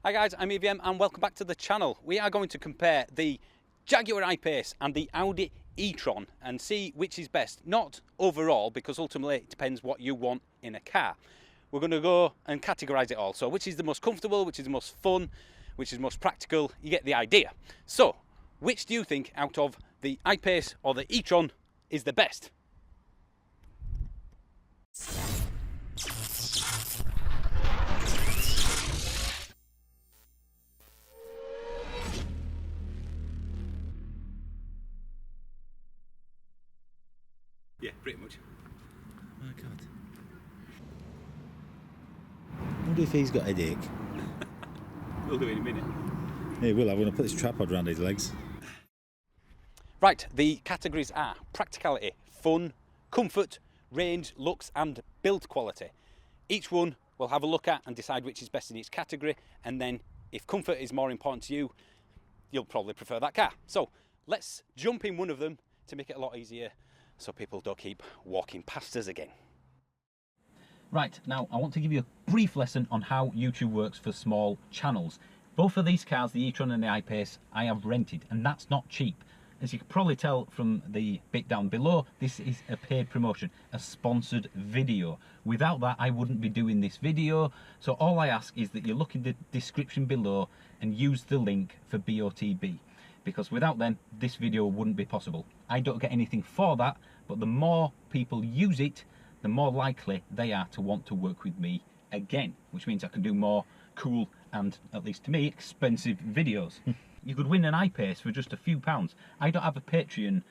Hi guys, I'm EVM and welcome back to the channel. We are going to compare the Jaguar I-Pace and the Audi e-Tron and see which is best. Not overall, because ultimately it depends what you want in a car. We're going to go and categorise it all. So which is the most comfortable, which is the most fun, which is the most practical, you get the idea. So, which do you think out of the I-Pace or the e-Tron is the best? Yeah, pretty much. Oh God. I wonder if he's got a headache. We'll do it in a minute. He will. I'm going to put this tripod around his legs. Right, the categories are practicality, fun, comfort, range, looks and build quality. Each one we'll have a look at and decide which is best in each category, and then if comfort is more important to you, you'll probably prefer that car. So let's jump in one of them to make it a lot easier so people don't keep walking past us again. Right, now I want to give you a brief lesson on how YouTube works for small channels. Both of these cars, the e-Tron and the I-Pace, I have rented, and that's not cheap. As you can probably tell from the bit down below, this is a paid promotion, a sponsored video. Without that, I wouldn't be doing this video. So all I ask is that you look in the description below and use the link for BOTB. Because without them, this video wouldn't be possible. I don't get anything for that, but the more people use it, the more likely they are to want to work with me again, which means I can do more cool and, at least to me, expensive videos. You could win an I-Pace for just a few pounds. I don't have a Patreon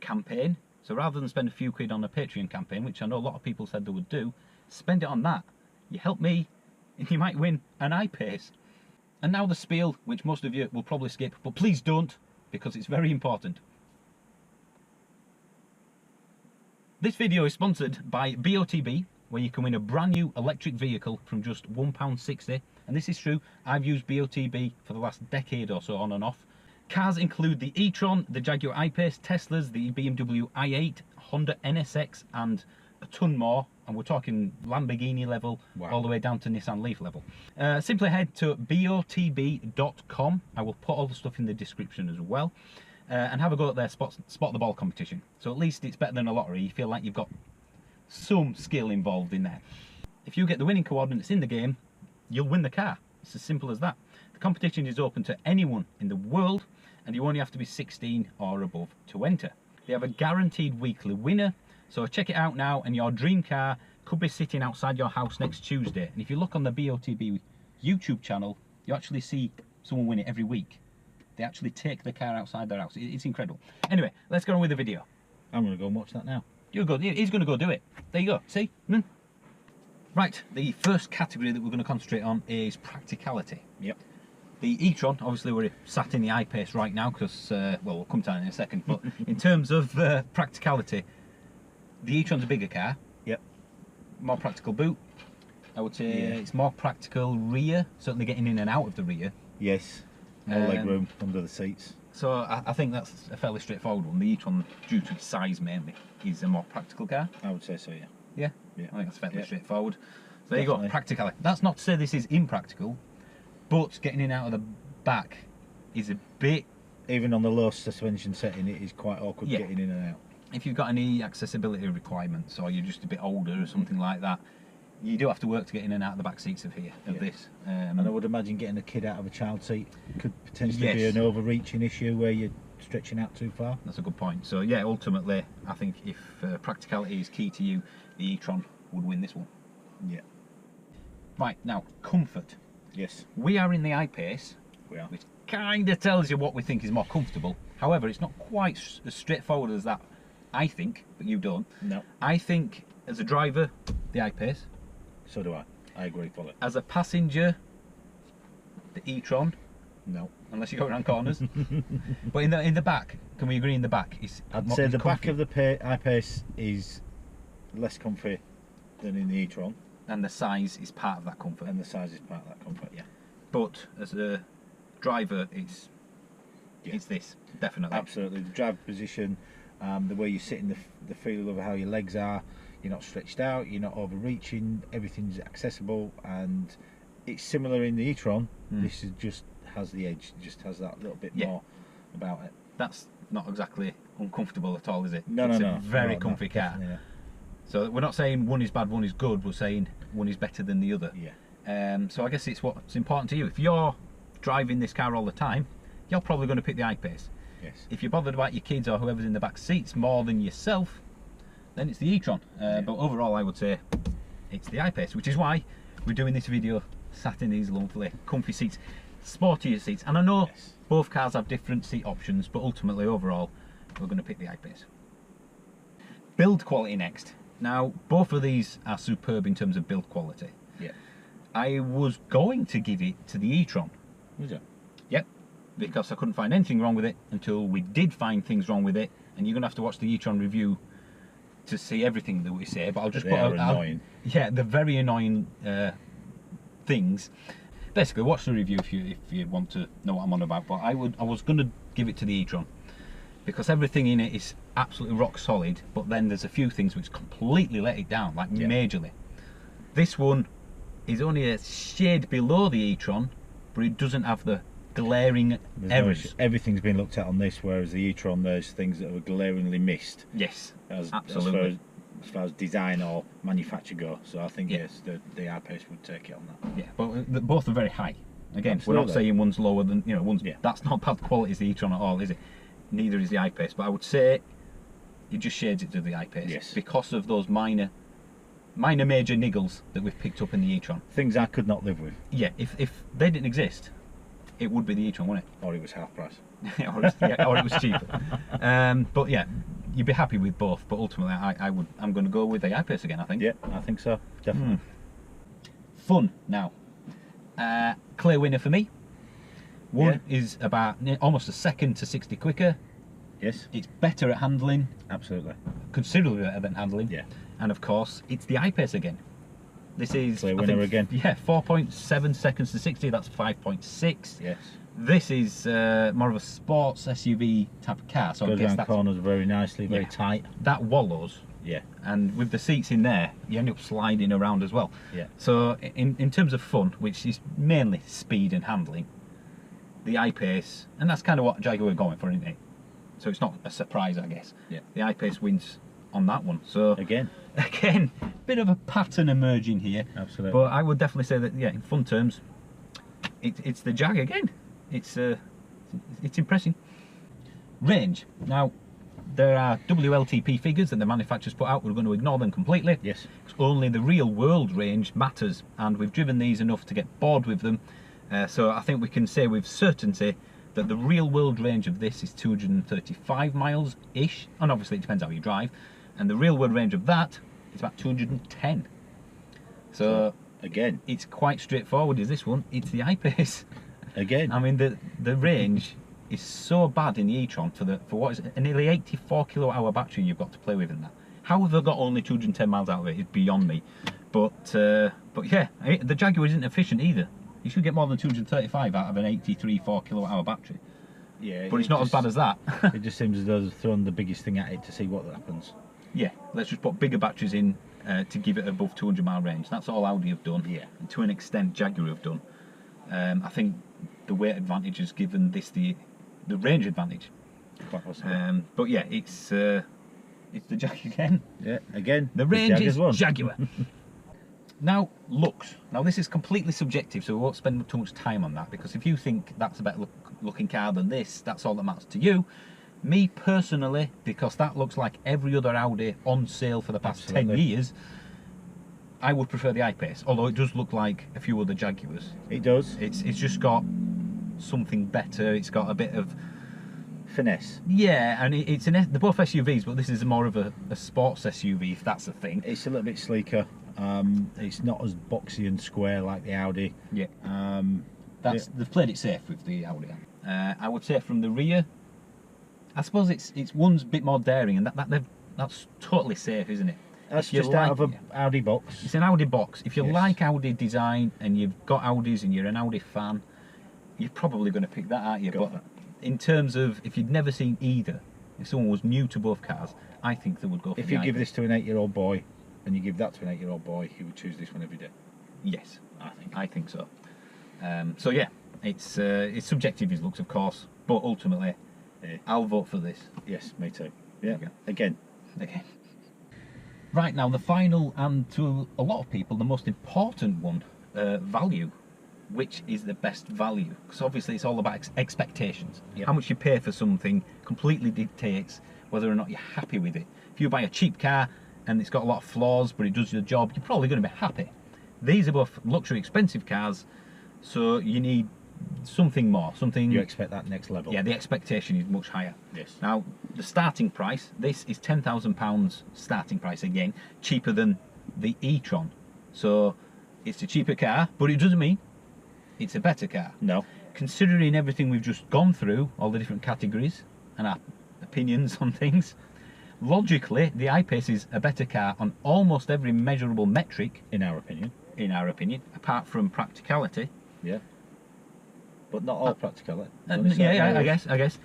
campaign, so rather than spend a few quid on a Patreon campaign, which I know a lot of people said they would do, spend it on that. You help me, and you might win an I-Pace. And now the spiel, which most of you will probably skip, but please don't, because it's very important. This video is sponsored by BOTB, where you can win a brand new electric vehicle from just £1.60. And this is true, I've used BOTB for the last decade or so, on and off. Cars include the e-Tron, the Jaguar I-Pace, Teslas, the BMW i8, Honda NSX, and a ton more. And we're talking Lamborghini level, wow, all the way down to Nissan Leaf level. Simply head to botb.com. I will put all the stuff in the description as well. And have a go at their spot the ball competition. So at least it's better than a lottery. You feel like you've got some skill involved in there. If you get the winning coordinates in the game, you'll win the car. It's as simple as that. The competition is open to anyone in the world, and you only have to be 16 or above to enter. They have a guaranteed weekly winner, so check it out now, and your dream car could be sitting outside your house next Tuesday. And if you look on the BOTB YouTube channel, you actually see someone win it every week. They actually take the car outside their house. It's incredible. Anyway, let's go on with the video. I'm going to go and watch that now. He's going to go do it. There you go. See? Right, the first category that we're going to concentrate on is practicality. Yep. The e-Tron, obviously we're sat in the I-Pace right now because, well, we'll come to that in a second, but in terms of practicality, the e-Tron's a bigger car. Yep. More practical boot. I would say it's more practical rear, certainly getting in and out of the rear. Yes. More leg room under the seats. So I think that's a fairly straightforward one. The e-Tron, due to its size mainly, is a more practical car. I would say so, yeah. Yeah? Yeah. I think that's fairly straightforward. So there you Definitely. go, practicality. That's not to say this is impractical, but getting in and out of the back is a bit... Even on the low suspension setting, it is quite awkward getting in and out. If you've got any accessibility requirements, or you're just a bit older or something like that, you do have to work to get in and out of the back seats of this. And I would imagine getting a kid out of a child seat could potentially be an overreaching issue where you're stretching out too far. That's a good point. So yeah, ultimately, I think if practicality is key to you, the e-Tron would win this one. Yeah. Right, now, comfort. Yes. We are in the I-Pace, which kind of tells you what we think is more comfortable. However, it's not quite as straightforward as that, I think, but you don't. No. I think, as a driver, the I-Pace. So do I. I agree fully. As a passenger, the e-Tron. No. Unless you go around corners. But in the back, can we agree in the back? I'd say the back of the I-Pace is less comfy than in the e-Tron. And the size is part of that comfort. And the size is part of that comfort, yeah. But as a driver, it's this, definitely. Absolutely. The drive position, the way you sit in the feel of how your legs are, you're not stretched out, you're not overreaching, everything's accessible, and it's similar in the e-Tron. This is just has the edge, just has that little bit more about it. That's not exactly uncomfortable at all, is it? No, it's no, a very comfy car. Yeah. So we're not saying one is bad, one is good. We're saying one is better than the other. Yeah. So I guess it's what's important to you. If you're driving this car all the time, you're probably going to pick the I-Pace. Yes. If you're bothered about your kids or whoever's in the back seats more than yourself, then it's the e-Tron. But overall, I would say it's the I-Pace, which is why we're doing this video sat in these lovely, comfy seats, sportier seats. And I know both cars have different seat options, but ultimately, overall, we're going to pick the I-Pace. Build quality next. Now, both of these are superb in terms of build quality. Yeah. I was going to give it to the e-Tron. Was it? Yep, because I couldn't find anything wrong with it until we did find things wrong with it, and you're going to have to watch the e-Tron review to see everything that we say. But I'll just put out, annoying. Yeah, the very annoying things. Basically, watch the review if you want to know what I'm on about. But I was going to give it to the e-Tron because everything in it is absolutely rock solid. But then there's a few things which completely let it down, like majorly. This one is only a shade below the e-Tron, but it doesn't have the glaring errors. Everything's been looked at on this, whereas the e-Tron, there's things that were glaringly missed. Yes, absolutely. As far as design or manufacture go, so I think yes, the I-Pace would take it on that. Yeah, but both are very high. Again, Absolutely. we're not saying one's lower than one's. That's not bad quality as the e-Tron at all, is it? Neither is the I-Pace, but I would say it just shades it to the I-Pace because of those minor major niggles that we've picked up in the e-Tron. Things I could not live with. Yeah, if they didn't exist, it would be the e-Tron, wouldn't it? Or it was half price. or it was cheaper. But yeah, you'd be happy with both. But ultimately, I'm going to go with the I-Pace again. I think. Yeah, I think so. Definitely. Fun now. Clear winner for me. One is about almost a second to 60 quicker. Yes. It's better at handling. Absolutely. Considerably better than handling. Yeah. And of course, it's the I-Pace again. This is clear winner again. Yeah, 4.7 seconds to 60. That's 5.6. Yes. This is more of a sports SUV type of car. So goes around corners very nicely, very tight. That wallows. Yeah. And with the seats in there, you end up sliding around as well. Yeah. So in terms of fun, which is mainly speed and handling, the I-Pace, and that's kind of what Jaguar are going for, isn't it? So it's not a surprise, I guess. Yeah. The I-Pace wins on that one. So again, bit of a pattern emerging here. Absolutely. But I would definitely say that, in fun terms, it's the Jag again. It's impressive. Range. Now, there are WLTP figures that the manufacturers put out. We're going to ignore them completely. Yes. Only the real world range matters, and we've driven these enough to get bored with them. So I think we can say with certainty that the real world range of this is 235 miles-ish, and obviously it depends how you drive. And the real world range of that is about 210. So again, it's quite straightforward. Is this one? It's the I-Pace. Again, I mean the range is so bad in the e-Tron for what is a nearly 84 kilowatt-hour battery you've got to play with in that. How have they got only 210 miles out of it is beyond me. But yeah, the Jaguar isn't efficient either. You should get more than 235 out of an 83.4 kilowatt-hour battery. Yeah, but it's not as bad as that. It just seems as though they've thrown the biggest thing at it to see what happens. Yeah, let's just put bigger batteries in to give it above 200-mile range. That's all Audi have done. Yeah. And to an extent, Jaguar have done. I think the weight advantage has given this the range advantage. Quite possibly. But yeah, it's the Jag again. Yeah, again. The range is Jaguar. Now, looks. Now, this is completely subjective, so we won't spend too much time on that, because if you think that's a better looking car than this, that's all that matters to you. Me personally, because that looks like every other Audi on sale for the past 10 years, I would prefer the I-Pace, although it does look like a few other Jaguars. It does. It's just got something better. It's got a bit of finesse. Yeah, and they're both SUVs, but this is more of a sports SUV, if that's a thing. It's a little bit sleeker. It's not as boxy and square like the Audi. Yeah. They've played it safe with the Audi. I would say from the rear, I suppose it's one's a bit more daring, and that's totally safe, isn't it? That's just out of an Audi box. It's an Audi box. If you like Audi design and you've got Audis and you're an Audi fan, you're probably going to pick that, aren't you? But in terms of if you'd never seen either, if someone was new to both cars, I think they would go for If you give this to an 8-year-old boy and you give that to an 8-year-old boy, he would choose this one every day. Yes, I think so. So yeah, it's subjective, his looks, of course, but ultimately, I'll vote for this. Yes, me too. Yeah, again. Right, now the final, and to a lot of people, the most important one, value. Which is the best value? Because obviously it's all about expectations. Yep. How much you pay for something completely dictates whether or not you're happy with it. If you buy a cheap car and it's got a lot of flaws, but it does the job, you're probably going to be happy. These are both luxury, expensive cars, so you need something more, something... You expect that next level. Yeah, the expectation is much higher. Yes. Now, the starting price, this is £10,000 starting price, again, cheaper than the e-Tron. So, it's a cheaper car, but it doesn't mean it's a better car. No. Considering everything we've just gone through, all the different categories, and our opinions on things, logically, the I-Pace is a better car on almost every measurable metric. In our opinion. Apart from practicality. Yeah. But not all practicality. I guess.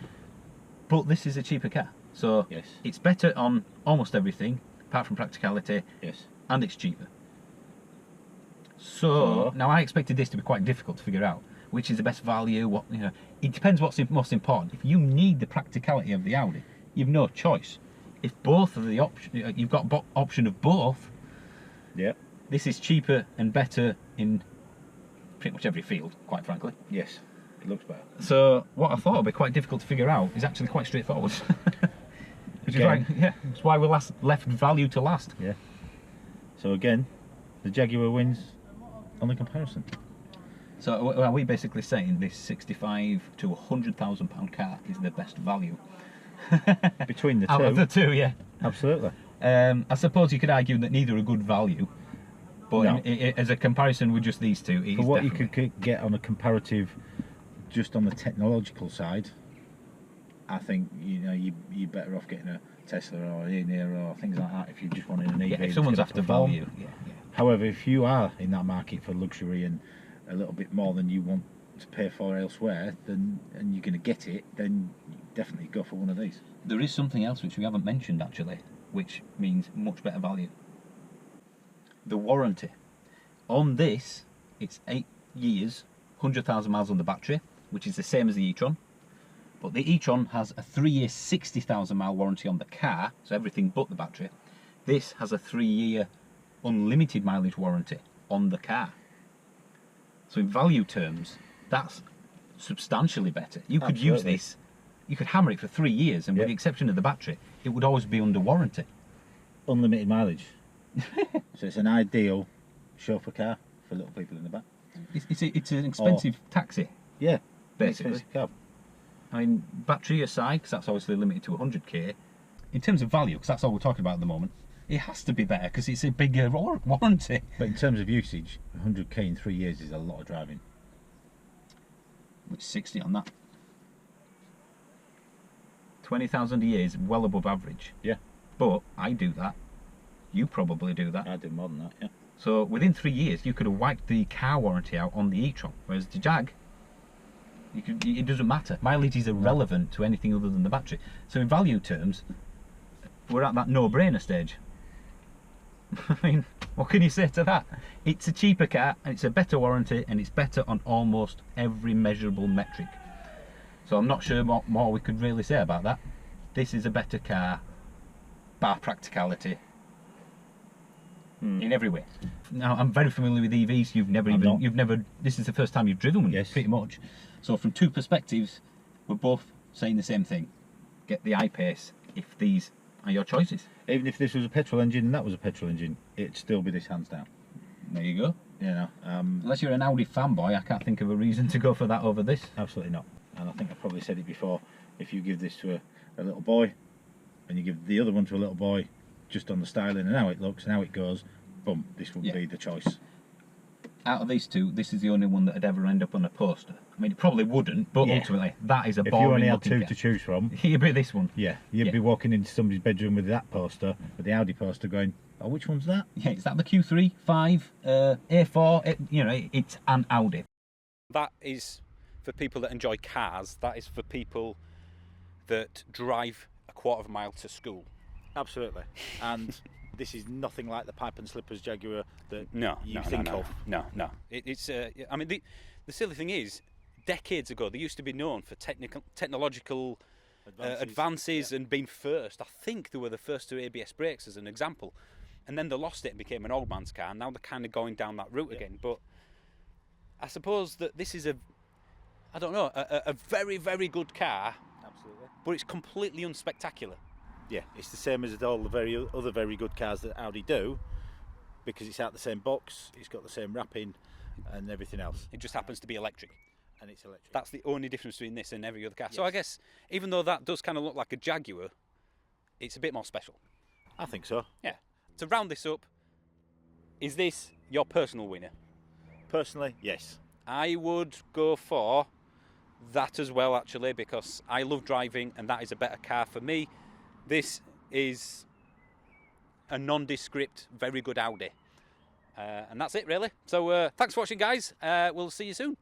But this is a cheaper car. So yes, it's better on almost everything, apart from practicality. Yes. And it's cheaper. So now I expected this to be quite difficult to figure out. Which is the best value? What, you know? It depends what's most important. If you need the practicality of the Audi, you've no choice. If both of the you've got option of both. Yeah. This is cheaper and better in pretty much every field, quite frankly. Yes, it looks better. So what I thought would be quite difficult to figure out is actually quite straightforward. Which is why, it's why we left value to last. Yeah. So again, the Jaguar wins on the comparison. So are we basically saying this £65,000 to £100,000 car is the best value? Between the two. Out of the two, yeah. Absolutely. I suppose you could argue that neither are good value, but no. As a comparison with just these two, for what you could get on a comparative, just on the technological side, I think you're better off getting a Tesla or an or things like that if you just wanted an EV. Yeah, if someone's after value. Yeah. However, if you are in that market for luxury and a little bit more than you want to pay for elsewhere, and you're going to get it, then definitely go for one of these. There is something else which we haven't mentioned actually, which means much better value. The warranty. On this, it's 8 years, 100,000 miles on the battery, which is the same as the e-Tron. But the e-Tron has a 3-year, 60,000 mile warranty on the car, so everything but the battery. This has a 3-year unlimited mileage warranty on the car. So in value terms, that's substantially better. You could use this, you could hammer it for 3 years, and with the exception of the battery, it would always be under warranty. Unlimited mileage. So it's an ideal chauffeur car for little people in the back. It's an expensive taxi. Yeah, basically. Expensive car. I mean, battery aside, because that's obviously limited to 100k. In terms of value, because that's all we're talking about at the moment, it has to be better because it's a bigger warranty. But in terms of usage, 100k in 3 years is a lot of driving. Which 60 on that. 20,000 a year is well above average. Yeah. But I do that. You probably do that. I do more than that, yeah. So within 3 years, you could have wiped the car warranty out on the e-Tron, whereas the Jag, it doesn't matter. Mileage is irrelevant to anything other than the battery. So in value terms, we're at that no-brainer stage. I mean, what can you say to that? It's a cheaper car, and it's a better warranty, and it's better on almost every measurable metric. So I'm not sure what more we could really say about that. This is a better car, bar practicality, in every way. Now, I'm very familiar with EVs. This is the first time you've driven one, yes, pretty much. So from two perspectives, we're both saying the same thing. Get the I-Pace if these are your choices. Even if this was a petrol engine and that was a petrol engine, it'd still be this hands down. There you go. You know, unless you're an Audi fanboy, I can't think of a reason to go for that over this. Absolutely not. And I think I've probably said it before, if you give this to a little boy, and you give the other one to a little boy, just on the styling and how it looks and how it goes, boom, this would be the choice. Out of these two, this is the only one that would ever end up on a poster. I mean, it probably wouldn't, but ultimately, that is a boring If you only had looking two to choose from, it'd be this one. Yeah, you'd be walking into somebody's bedroom with that poster, with the Audi poster, going, oh, which one's that? Yeah, is that the Q3, 5, A4? It's an Audi. That is for people that enjoy cars. That is for people that drive a quarter of a mile to school. Absolutely. And this is nothing like the pipe and slippers Jaguar that No, you think of. No. It's. I mean, the silly thing is, decades ago they used to be known for technological advances and being first. I think they were the first to ABS brakes as an example, and then they lost it and became an old man's car. And now they're kind of going down that route again. But I suppose that this is a very, very good car. Absolutely. But it's completely unspectacular. Yeah, it's the same as all the other very good cars that Audi do, because it's out the same box, it's got the same wrapping and everything else. It just happens to be electric. And it's electric. That's the only difference between this and every other car. Yes. So I guess, even though that does kind of look like a Jaguar, it's a bit more special. I think so. Yeah. To round this up, is this your personal winner? Personally, yes. I would go for that as well, actually, because I love driving and that is a better car for me. This is a nondescript, very good Audi. And that's it, really. So thanks for watching, guys. We'll see you soon.